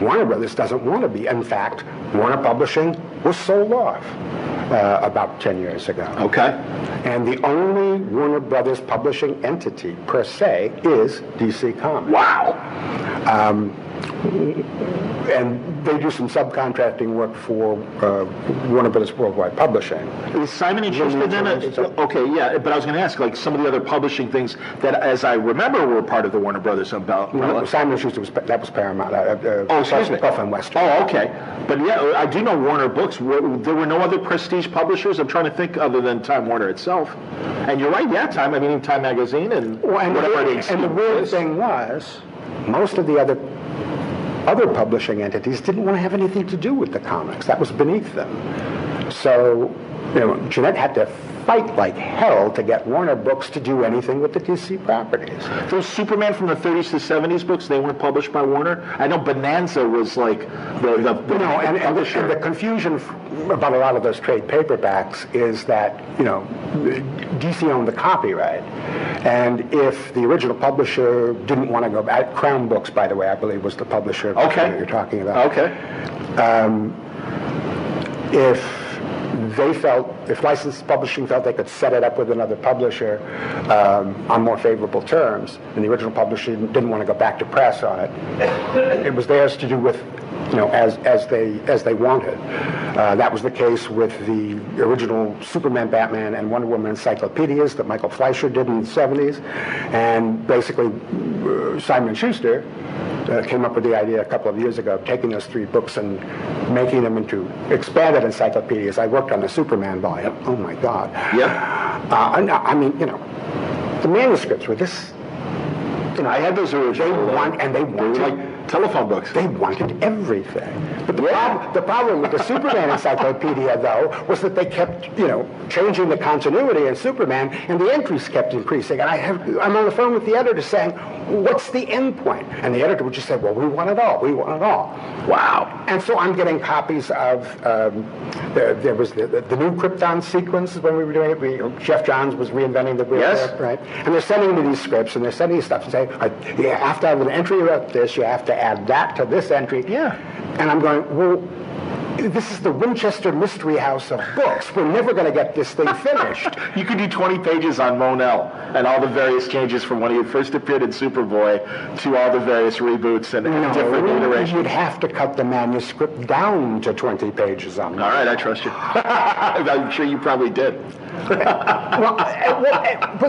Warner Brothers doesn't want to be. In fact, Warner Publishing was sold off about 10 years ago. Okay. And the only Warner Brothers publishing entity, per se, is DC Comics. Wow. And they do some subcontracting work for Warner Brothers Worldwide Publishing. Is Simon & Schuster then? Okay, yeah, but I was going to ask, like, some of the other publishing things that, as I remember, were part of the Warner Brothers umbrella. No, Simon & Schuster that was Paramount. Excuse me. Buff and Western. Oh, okay. But yeah, I do know Warner Books. There were no other prestige publishers. I'm trying to think other than Time Warner itself. And you're right, yeah, Time Magazine and whatever it is. And the weird thing was, most of the other publishing entities didn't want to have anything to do with the comics. That was beneath them. So, Jeanette had to fight like hell to get Warner Books to do anything with the DC properties. Those Superman from the 30s to 70s books, they weren't published by Warner? I know Bonanza was like the publisher. And the confusion about a lot of those trade paperbacks is that, DC owned the copyright. And if the original publisher didn't want to go back, Crown Books, by the way, I believe was the publisher that you're talking about. Okay. If licensed publishing felt they could set it up with another publisher on more favorable terms, and the original publisher didn't want to go back to press on it, it was theirs to do with, as they wanted. That was the case with the original Superman, Batman, and Wonder Woman encyclopedias that Michael Fleischer did in the 70s, and basically Simon & Schuster came up with the idea a couple of years ago of taking those 3 books and making them into expanded encyclopedias. I worked on the Superman volume. Oh my God. Yeah. The manuscripts were this. I had those original. They wanted like telephone books. They wanted everything. But the problem with the Superman encyclopedia, though, was that they kept, changing the continuity in Superman, and the entries kept increasing. And I'm on the phone with the editor saying, what's the end point? And the editor would just say, well, we want it all. We want it all. Wow. And so I'm getting copies of, there was the new Krypton sequence when we were doing it. Jeff Johns was reinventing the wheel. Yes. Right? And they're sending me these scripts, and they're sending me stuff and saying, you have to have an entry about this, you have to add that to this entry. Yeah. And I'm going, well, this is the Winchester Mystery House of books. We're never going to get this thing finished. You could do 20 pages on Monel and all the various changes from when he first appeared in Superboy to all the various reboots and different iterations. You'd have to cut the manuscript down to 20 pages on Monel. All right, I trust you. I'm sure you probably did. But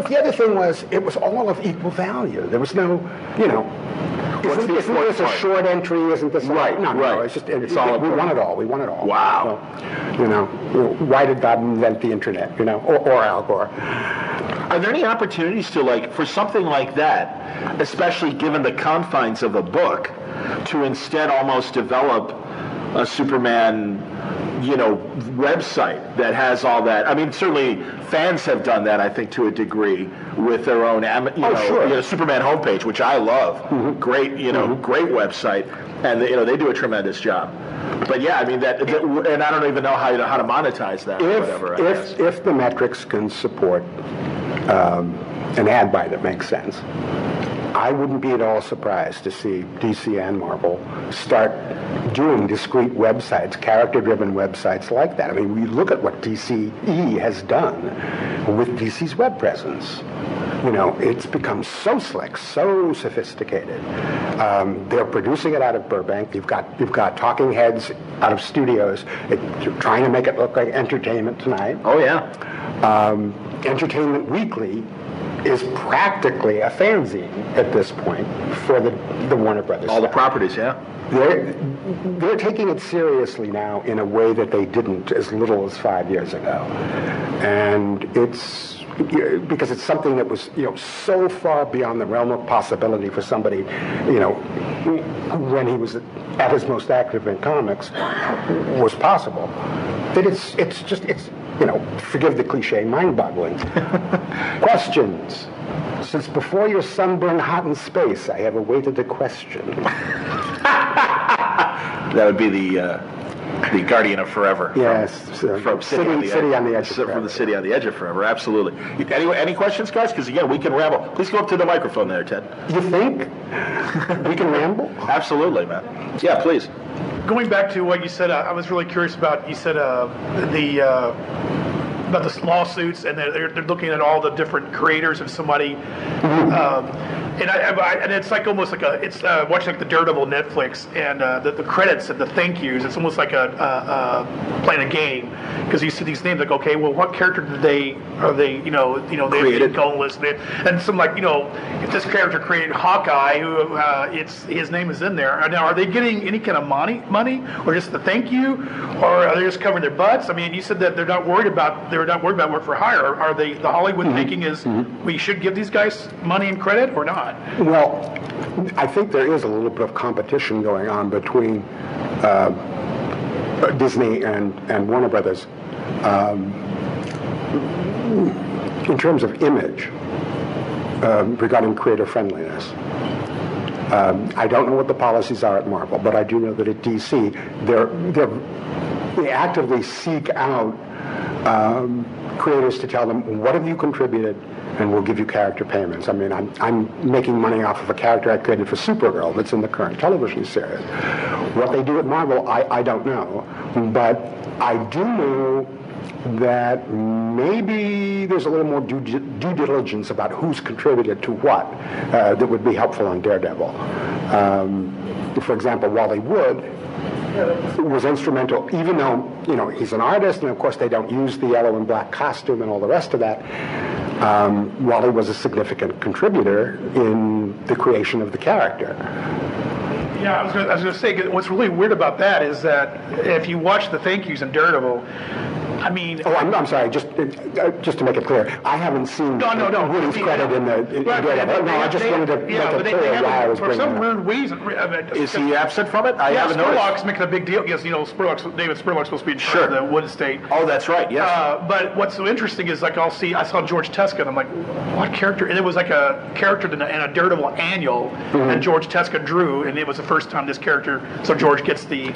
the other thing was, it was all of equal value. There was no, isn't this a short entry? Isn't this right? No. It's all. We want it all. We want it all. Wow. So, why did God invent the internet? Or Al Gore? Are there any opportunities to for something like that, especially given the confines of a book, to instead almost develop a Superman, website that has all that? I mean, certainly fans have done that, I think, to a degree with their own, Superman homepage, which I love. Mm-hmm. Great, great website, and they do a tremendous job. But yeah, I mean that and I don't even know how to monetize that. If the metrics can support an ad buy that makes sense, I wouldn't be at all surprised to see DC and Marvel start doing discrete websites, character-driven websites like that. I mean, we look at what DCE has done with DC's web presence. It's become so slick, so sophisticated. They're producing it out of Burbank. You've got talking heads out of studios trying to make it look like Entertainment Tonight. Oh, yeah. Entertainment Weekly is practically a fanzine at this point for the Warner Brothers. All the properties, yeah. They're taking it seriously now in a way that they didn't as little as 5 years ago. And it's because it's something that was, so far beyond the realm of possibility for somebody, when he was at his most active in comics, was possible. That it's forgive the cliche, mind-boggling. Questions. Since before your sunburn hot in space, I have awaited a question. That would be the The Guardian of Forever. Yes, From City on the Edge of Forever. From the City on the Edge of Forever, absolutely. Any questions, guys? Because again, we can ramble. Please go up to the microphone there, Ted. You think we can ramble? Absolutely, man. Yeah, please. Going back to what you said, I was really curious about. You said about the lawsuits, and they're looking at all the different creators of somebody. And it's like almost like it's watching like the Daredevil Netflix, and the credits and the thank yous. It's almost like playing a game, because you see these names like, okay, well, what character are they Created. they've gone listed, and some like, if this character created Hawkeye, who his name is in there. Now, are they getting any kind of money, or just the thank you, or are they just covering their butts? I mean, you said that they're not worried about work for hire. Are they, the Hollywood thinking is we should give these guys money and credit or not? Well, I think there is a little bit of competition going on between Disney and Warner Brothers in terms of image regarding creator friendliness. I don't know what the policies are at Marvel, but I do know that at DC, they actively seek out creators to tell them, what have you contributed, and we'll give you character payments. I mean, I'm making money off of a character I created for Supergirl that's in the current television series. What they do at Marvel, I don't know, but I do know that maybe there's a little more due diligence about who's contributed to what that would be helpful on Daredevil. For example, Wally Wood was instrumental, even though, he's an artist, and of course they don't use the yellow and black costume and all the rest of that. Wally was a significant contributor in the creation of the character. Yeah, I was going to say, what's really weird about that is that if you watch the thank yous in Daredevil, I mean... Oh, I'm sorry, just to make it clear, I haven't seen Woody's credit in Daredevil. No, I just wanted to make it clear why I was bringing it up. For some weird reason... Is he absent from it? I haven't noticed. Spurlock's making a big deal. Yes, David Spurlock's supposed to be in charge of the Wood estate. Oh, that's right, yes. But what's so interesting is, like, I saw George Teska, and I'm like, what character? And it was like a character in a Daredevil annual that George Teska drew, and it was the first time this character, so George gets the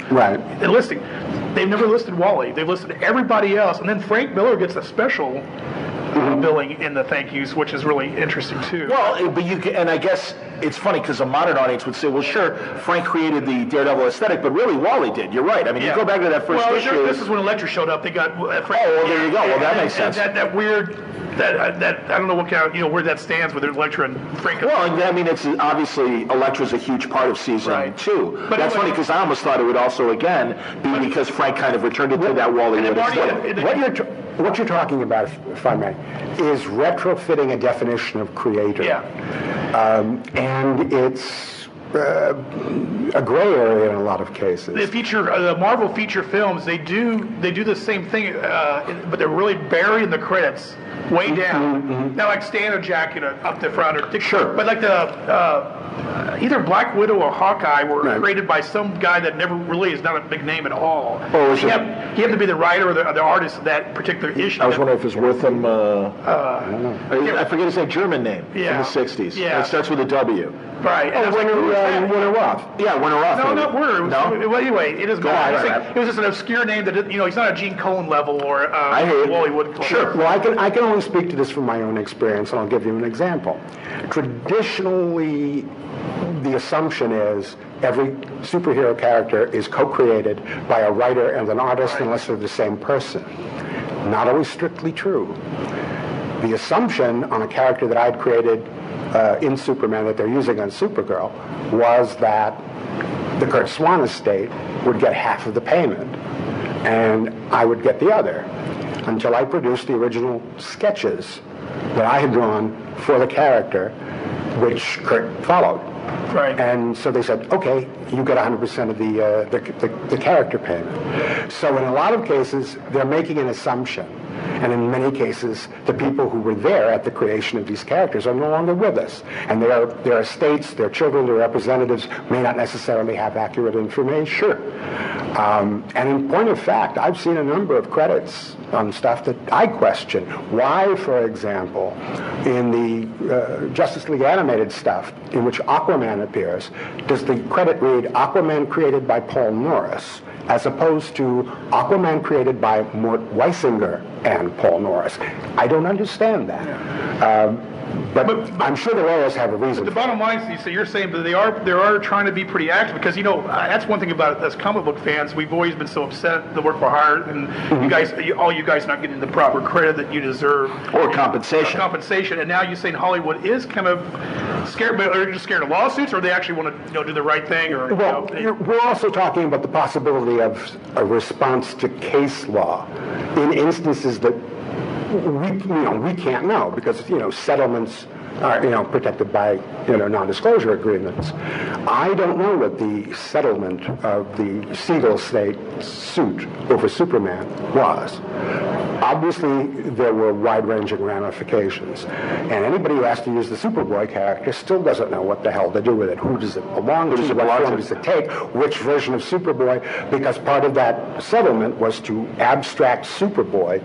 listing. They've never listed Wally. They've listed everybody else, and then Frank Miller gets a special billing in the thank yous, which is really interesting too. Well, but and I guess it's funny because a modern audience would say, well, sure, Frank created the Daredevil aesthetic, but really Wally did. You're right. I mean, you go back to that first issue. This is when Elektra showed up. They got Frank. Oh, well, there you go. Well, that makes sense. That weird. That I don't know what kind of, where that stands with Elektra and Frank. Well, I mean, it's obviously Elektra's a huge part of season 2. But that's funny because I almost thought it would also again be because Frank kind of returned it to that Wally Wood aesthetic. What you're talking about, if I may, is retrofitting a definition of creator. Yeah. And it's a gray area in a lot of cases. The Marvel feature films, they do the same thing, but they're really buried in the credits, way down. Now, like Stan or Jack, up the front, or but like the either Black Widow or Hawkeye were created by some guy that never really is not a big name at all. Oh, you have to be the writer or the artist of that particular issue. I was wondering if it's Wortham. I forget his German name from the '60s. Yeah, it starts with a W. Right. Oh, Winter Roth. Yeah, Winter Roth. No, not Winter. No. Well, anyway, it doesn't matter. It was just an obscure name that he's not a Gene Colan level or Wally Wood level. Sure. Well, I can only speak to this from my own experience, and I'll give you an example. Traditionally, the assumption is every superhero character is co-created by a writer and an artist unless they're the same person. Not always strictly true. The assumption on a character that I'd created in Superman that they're using on Supergirl was that the Kurt Swan estate would get half of the payment and I would get the other, until I produced the original sketches that I had drawn for the character, which Kurt followed. Right. And so they said, okay, you get 100% of the character payment. So in a lot of cases, they're making an assumption. And in many cases, the people who were there at the creation of these characters are no longer with us. And their estates, their children, their representatives may not necessarily have accurate information. Sure. And in point of fact, I've seen a number of credits on stuff that I question. Why, for example, in the Justice League animated stuff, in which Aquaman appears, does the credit read Aquaman created by Paul Norris, as opposed to Aquaman created by Mort Weisinger and Paul Norris? I don't understand that. But I'm sure the lawyers have a reason. The bottom line is, so you're saying that they are trying to be pretty active, because that's one thing about it. As comic book fans, we've always been so upset the work for hire, and all you guys not getting the proper credit that you deserve, or compensation. And now you're saying Hollywood is kind of scared, but are they just scared of lawsuits, or they actually want to do the right thing? Or we're also talking about the possibility of a response to case law in instances that we can't know, because settlements are protected by non-disclosure agreements. I don't know what the settlement of the Siegel State suit over Superman was. Obviously, there were wide-ranging ramifications, and anybody who has to use the Superboy character still doesn't know what the hell to do with it. Who does it belong to? What form does it take? Which version of Superboy? Because part of that settlement was to abstract Superboy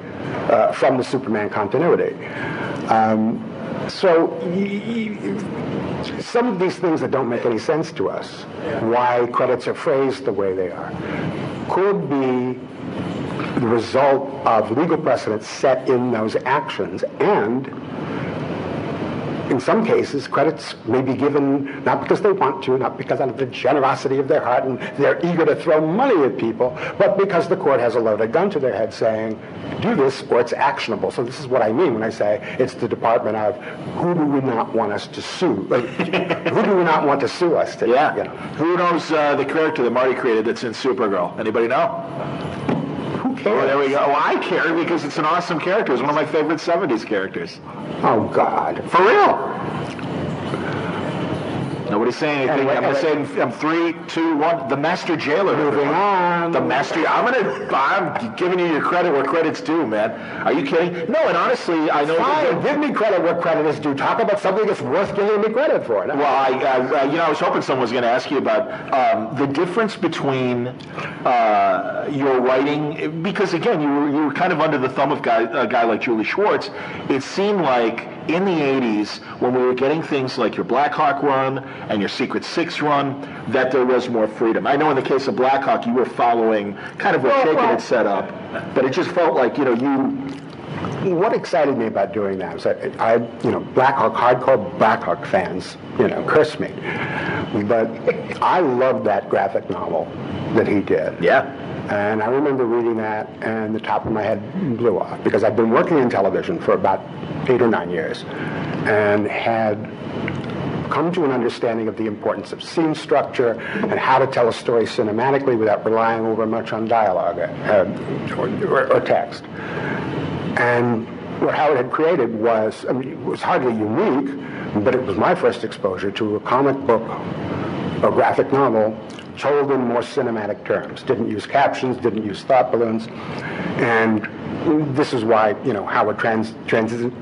from the Superman continuity. So some of these things that don't make any sense to us, why credits are phrased the way they are, could be the result of legal precedents set in those actions, and in some cases, credits may be given not because they want to, not because out of the generosity of their heart and they're eager to throw money at people, but because the court has a loaded gun to their head saying, do this or it's actionable. So this is what I mean when I say it's the department of who do we not want us to sue? Who do we not want to sue us today? Yeah. Who knows the character that Marty created that's in Supergirl? Anybody know? Who cares? Oh, there we go. Oh, I care because it's an awesome character. It's one of my favorite 70s characters. Oh, God. For real. Nobody's saying anything. I'm saying, I'm 3, 2, 1. The Master Jailer. Moving on. The Master. I'm giving you your credit where credit's due, man. Are you kidding? No, and honestly, I know. Fine, give me credit where credit is due. Talk about something that's worth giving me credit for. No. Well, I was hoping someone was going to ask you about the difference between your writing, because again, you were kind of under the thumb of a guy like Julie Schwarz. It seemed like in the 80s, when we were getting things like your Blackhawk run and your Secret Six run, that there was more freedom. I know in the case of Blackhawk, you were following kind of what Shaken had set up, but it just felt like, What excited me about doing that was that Blackhawk, hardcore Blackhawk fans, curse me. But I loved that graphic novel that he did. Yeah. And I remember reading that, and the top of my head blew off, because I'd been working in television for about 8 or 9 years, and had come to an understanding of the importance of scene structure and how to tell a story cinematically without relying over much on dialogue or text. And what Howard had created was, it was hardly unique, but it was my first exposure to a comic book or graphic novel told in more cinematic terms. Didn't use captions, didn't use thought balloons. And this is why, Howard transitioned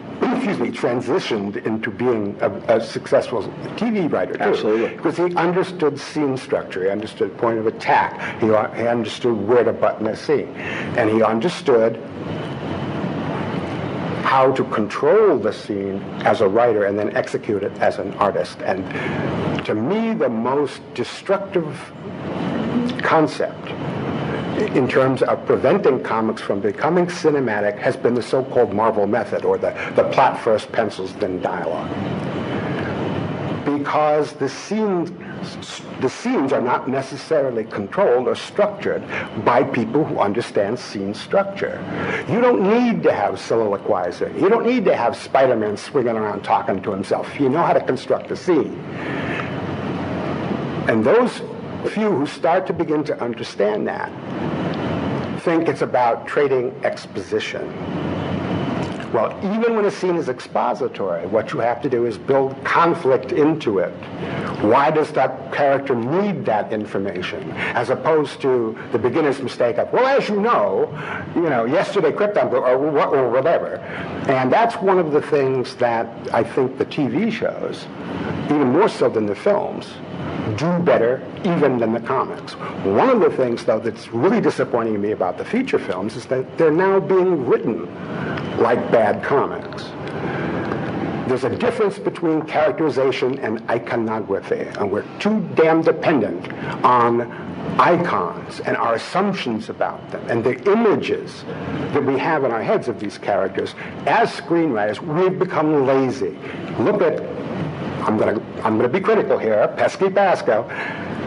into being a successful TV writer, too. Absolutely. Because he understood scene structure, he understood point of attack, he understood where to button a scene, and he understood how to control the scene as a writer and then execute it as an artist. And to me, the most destructive concept in terms of preventing comics from becoming cinematic has been the so-called Marvel method, or the plot first, pencils, then dialogue. Because the scenes are not necessarily controlled or structured by people who understand scene structure. You don't need to have soliloquizing. You don't need to have SpiderMan swinging around talking to himself. You know how to construct a scene. And those few who start to begin to understand that think it's about trading exposition. Well, even when a scene is expository, what you have to do is build conflict into it. Why does that character need that information? As opposed to the beginner's mistake of, well, as you know, yesterday Krypton, or whatever. And that's one of the things that I think the TV shows, even more so than the films, do better even than the comics. One of the things, though, that's really disappointing me about the feature films is that they're now being written like bad comics. There's a difference between characterization and iconography, and we're too damn dependent on icons and our assumptions about them and the images that we have in our heads of these characters. As screenwriters, we've become lazy. Look at, I'm gonna be critical here, Pesky Pasko,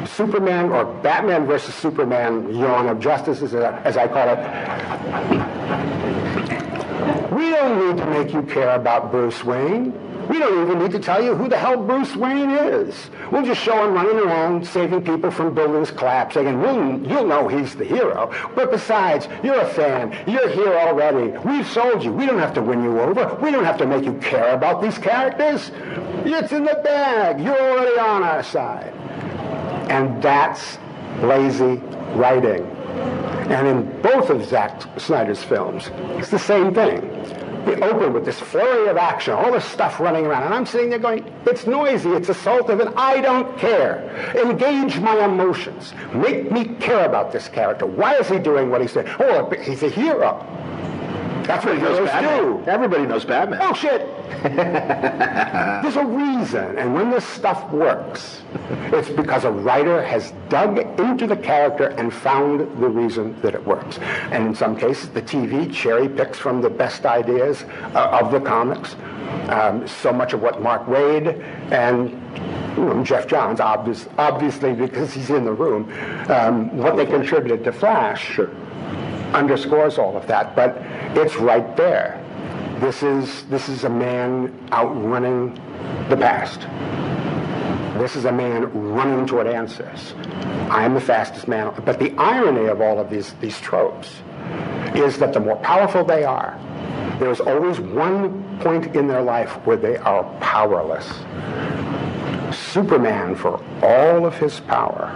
Superman or Batman versus Superman, Yawn of Justice, as I call it. We don't need to make you care about Bruce Wayne. We don't even need to tell you who the hell Bruce Wayne is. We'll just show him running around saving people from buildings collapsing, and you'll know he's the hero. But besides, you're a fan. You're here already. We've sold you. We don't have to win you over. We don't have to make you care about these characters. It's in the bag. You're already on our side. And that's lazy writing. And in both of Zack Snyder's films, it's the same thing. We open with this flurry of action, all this stuff running around, and I'm sitting there going, it's noisy, it's assaultive, and I don't care. Engage my emotions. Make me care about this character. Why is he doing what he's doing? Oh, he's a hero. That's what heroes do. Everybody knows Batman. Oh, shit. There's a reason, and when this stuff works, it's because a writer has dug into the character and found the reason that it works. And in some cases, the TV cherry picks from the best ideas of the comics. So much of what Mark Waid and Jeff Johns, obviously because he's in the room, what they contributed to Flash underscores all of that, but it's right there. This is a man outrunning the past. This is a man running toward answers. I am the fastest man. But the irony of all of these tropes is that the more powerful they are, there's always one point in their life where they are powerless. Superman, for all of his power,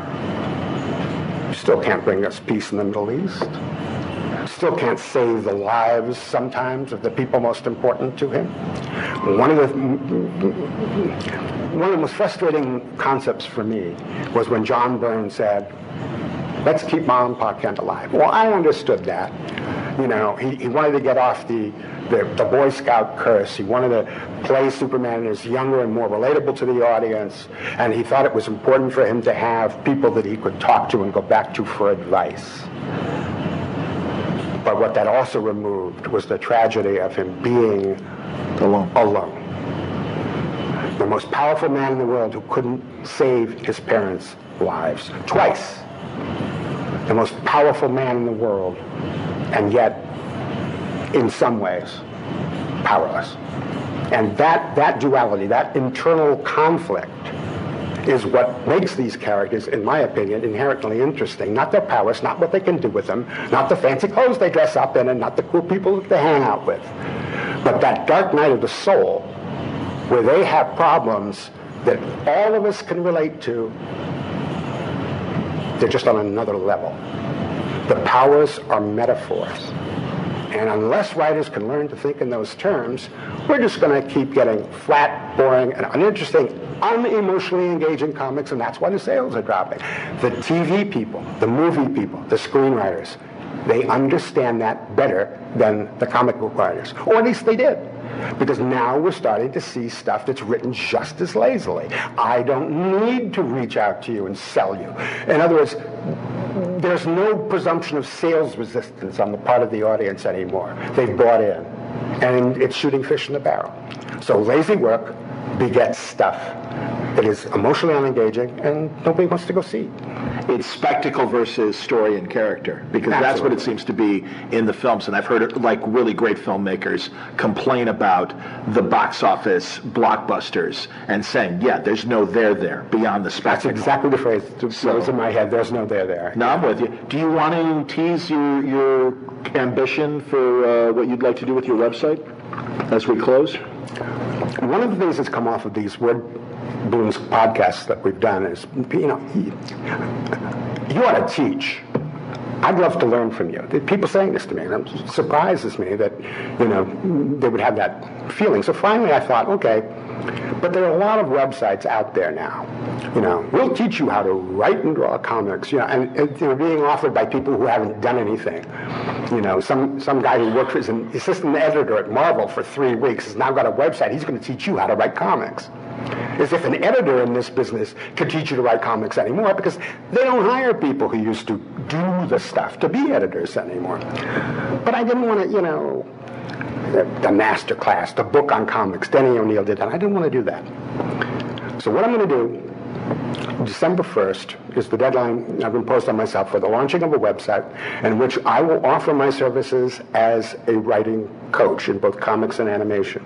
still can't bring us peace in the Middle East. Still can't save the lives sometimes of the people most important to him. One of the most frustrating concepts for me was when John Byrne said, let's keep Mom and Pa Kent alive. Well, I understood that. You know, he wanted to get off the Boy Scout curse. He wanted to play Superman as younger and more relatable to the audience, and he thought it was important for him to have people that he could talk to and go back to for advice. But what that also removed was the tragedy of him being alone. The most powerful man in the world who couldn't save his parents' lives twice. The most powerful man in the world, and yet, in some ways, powerless. And that duality, that internal conflict, is what makes these characters, in my opinion, inherently interesting. Not their powers, not what they can do with them, not the fancy clothes they dress up in, and not the cool people that they hang out with. But that dark night of the soul, where they have problems that all of us can relate to, they're just on another level. The powers are metaphors. And unless writers can learn to think in those terms, we're just going to keep getting flat, boring, and uninteresting, unemotionally engaging comics, and that's why the sales are dropping. The TV people, the movie people, the screenwriters, they understand that better than the comic book writers. Or at least they did. Because now we're starting to see stuff that's written just as lazily. I don't need to reach out to you and sell you. In other words, there's no presumption of sales resistance on the part of the audience anymore. They've bought in. And it's shooting fish in the barrel. So lazy work begets stuff that is emotionally unengaging and nobody wants to go see. It's spectacle versus story and character, because that's what it seems to be in the films. And I've heard like really great filmmakers complain about the box office blockbusters and saying, yeah, there's no there beyond the spectacle. That's exactly the phrase that goes in my head. There's no there. No, I'm with you. Do you want to tease your ambition for what you'd like to do with your website as we close? One of the things that's come off of these Word Balloons podcasts that we've done is, you ought to teach. I'd love to learn from you. People saying this to me, and it surprises me that, they would have that feeling. So finally I thought, okay, but there are a lot of websites out there now we'll teach you how to write and draw comics, and being offered by people who haven't done anything. Some guy who worked as an assistant editor at Marvel for 3 weeks has now got a website. He's going to teach you how to write comics. As if an editor in this business could teach you to write comics anymore, because they don't hire people who used to do the stuff to be editors anymore. But I didn't want to, the master class, the book on comics, Denny O'Neil did that. I didn't want to do that. So what I'm going to do, December 1st is the deadline I've imposed on myself for the launching of a website in which I will offer my services as a writing coach in both comics and animation.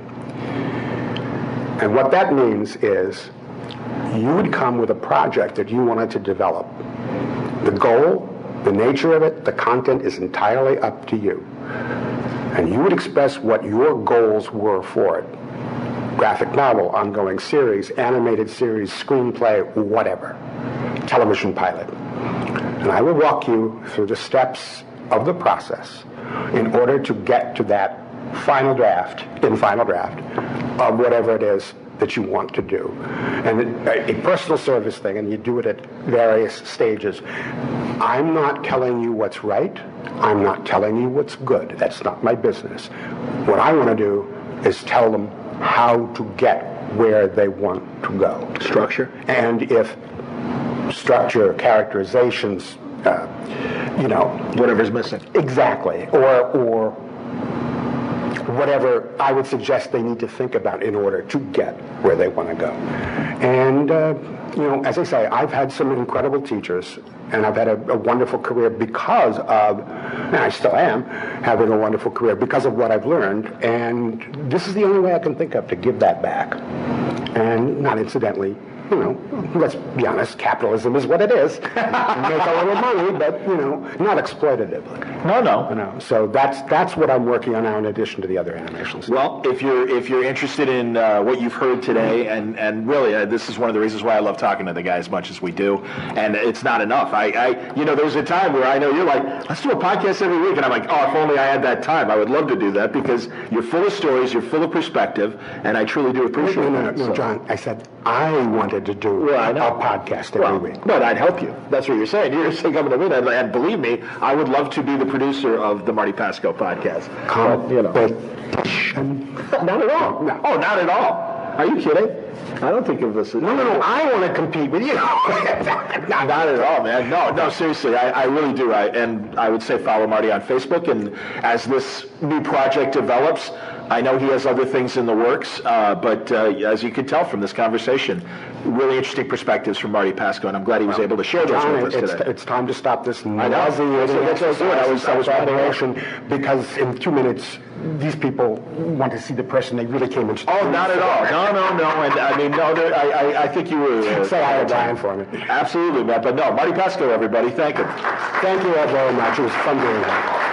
And what that means is you would come with a project that you wanted to develop. The goal, the nature of it, the content is entirely up to you. And you would express what your goals were for it. Graphic novel, ongoing series, animated series, screenplay, whatever. Television pilot. And I will walk you through the steps of the process in order to get to that final draft of whatever it is that you want to do. And a personal service thing, and you do it at various stages. I'm not telling you what's right. I'm not telling you what's good. That's not my business. What I want to do is tell them how to get where they want to go. Structure. And if structure, characterizations, whatever's missing. Exactly. Or whatever I would suggest they need to think about in order to get where they want to go. And, as I say, I've had some incredible teachers, and I've had a wonderful career because of, and I still am having a wonderful career because of what I've learned, and this is the only way I can think of to give that back. And not incidentally, let's be honest, capitalism is what it is. Make a little money, but, not exploitatively. No. So that's what I'm working on now in addition to the other animations. Well, if you're interested in what you've heard today, and really, this is one of the reasons why I love talking to the guy as much as we do, and it's not enough. There's a time where I know you're like, let's do a podcast every week, and I'm like, oh, if only I had that time. I would love to do that because you're full of stories, you're full of perspective, and I truly do appreciate that. No, John, I said I wanted to do a podcast every week. But I'd help you. That's what you're saying. You're saying coming to me, and believe me, I would love to be the producer of the Marty Pasko podcast. Competition? Not at all. No. Oh, not at all. Are you kidding? I don't think of this. No. I want to compete with you. Not at all, man. No. Seriously, I really do. And I would say follow Marty on Facebook. And as this new project develops, I know he has other things in the works. But as you could tell from this conversation, really interesting perspectives from Marty Pasko, and I'm glad he was able to share those with us today. It's time to stop this nauseating exasperation, because in 2 minutes, these people want to see the person they really came into. Oh, not at all. No. And I mean, I think you were... Say hi to Brian for me. Absolutely, man. But no, Marty Pasko, everybody. Thank you. Thank you all very much. It was fun doing that.